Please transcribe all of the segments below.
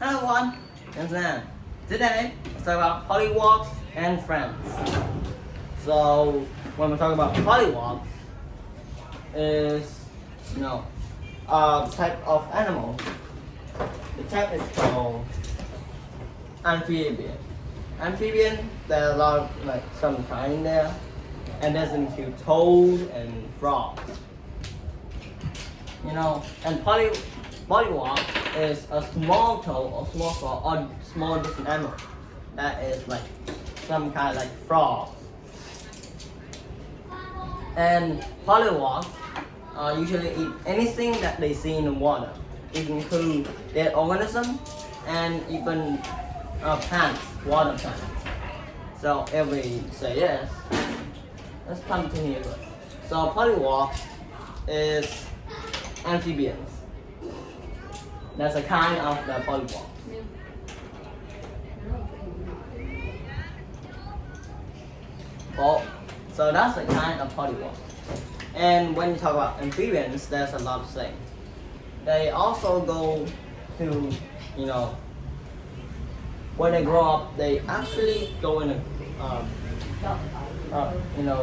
Hello everyone, I'm Sam. Today, let's talk about polywogs and friends. So, when we talk about polywogs, is type of animal. The type is called amphibian. Amphibian, there are a lot of some kind in there, and there's include toad and frogs. And polywog is a small toad or small frog or small different animal that is like some kind of like frog. And polywogs usually eat anything that they see in the water. It includes dead organism and even plants, water plants. So if we say yes, let's continue. So polywogs is amphibians. That's a kind of the polywogs. So that's a kind of polywogs. And when you talk about amphibians, there's a lot of things. They also go to, when they grow up, they actually go in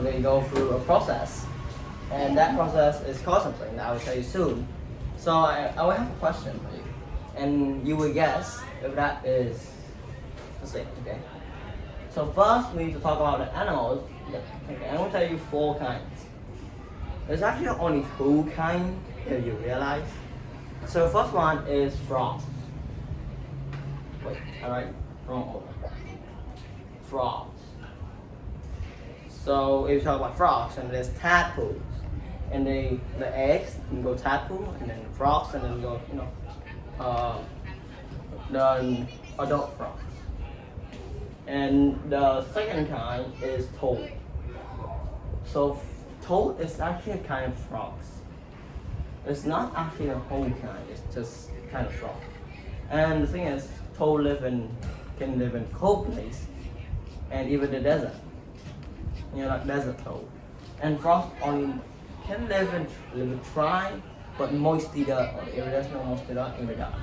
they go through a process. And that process is called something that I will tell you soon. So I will have a question for you. And you will guess if that is the same, okay? So first we need to talk about the animals. Okay, I'm going to tell you 4 kinds. There's actually only 2 kinds, if you realize. So the first one is frogs. Wait, alright, wrong order. Frogs. So if you talk about frogs, and there's tadpoles. And the eggs can go tadpole, and then frogs, and then go, the adult frogs. And the second kind is toad. So toad is actually a kind of frogs. It's not actually a whole kind, it's just kind of frog. And the thing is, toad can live in cold place, and even the desert. Like desert toad. And frogs only can live in dry but moisty dirt, or if there's no moisty dirt, it will die.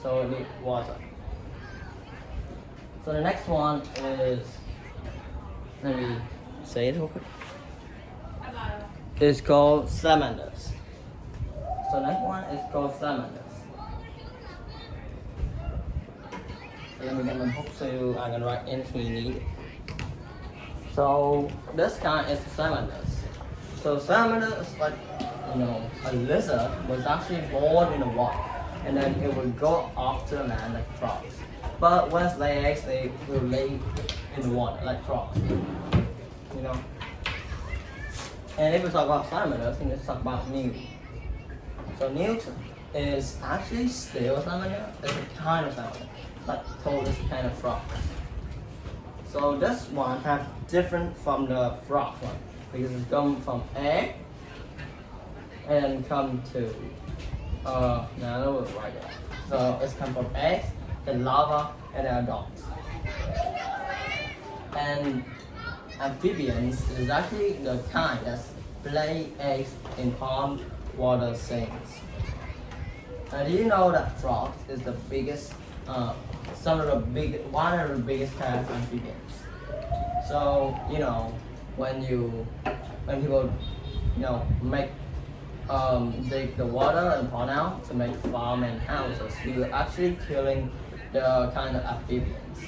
So it needs water. So the next one is, let me say it real quick. It's called salamanders. So the next one is called salamanders. So let me get my book so I can write anything you need. So this kind is salamanders. So salamander is like, a lizard was actually born in the water, and then it would go off to the land like frogs. But once they lay eggs, they will lay in the water like frogs. And if we talk about salamanders, let's talk about newt. So newt is actually still a salamander. It's a kind of salamander, like toad is a kind of frog. So this one have different from the frog one, because it's come from egg and come to now I will write it. So it's come from eggs, then larva, and then adults. And amphibians is actually the kind that lay eggs in pond water things. And do you know that frogs is the biggest one of the biggest kind of amphibians. So when people make dig the water and pond out to make farm and houses, you're actually killing the kind of amphibians.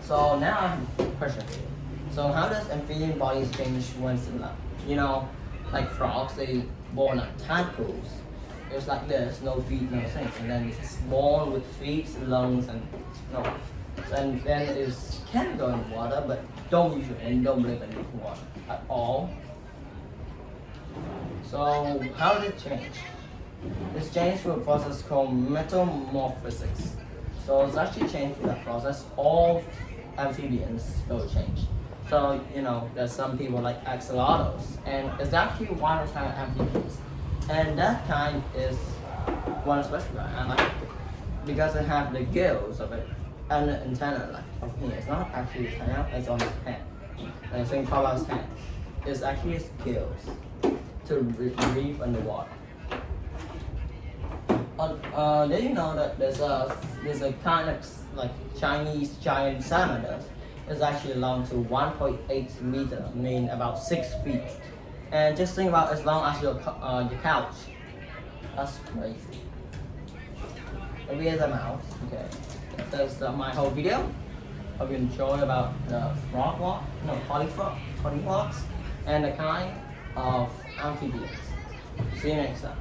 So now I have a question for you. So how does amphibian bodies change once in life? Like frogs, they born like tadpoles. It's like this, no feet, no things, and then it's born with feet, lungs, and and then it can go in water, but don't live in water at all. So how did it change? It's changed through a process called metamorphosis. So it's actually changed through that process. All amphibians will change. So there's some people like axolotls, and it's actually one of the kind of amphibians. And that kind is one special kind. I like it because it have the gills of it and the antenna like of here. It's not actually a antenna, it's on its head. And the thing called its head. It's actually its gills to breathe underwater. Did you know that there's a kind of like Chinese giant salamander? It's actually long to 1.8 meter, mean about 6 feet. And just think about as long as your couch. That's crazy. Maybe it's a mouse. Okay, that's my whole video. Hope you enjoy about the polywogs, and the kind of amphibians. See you next time.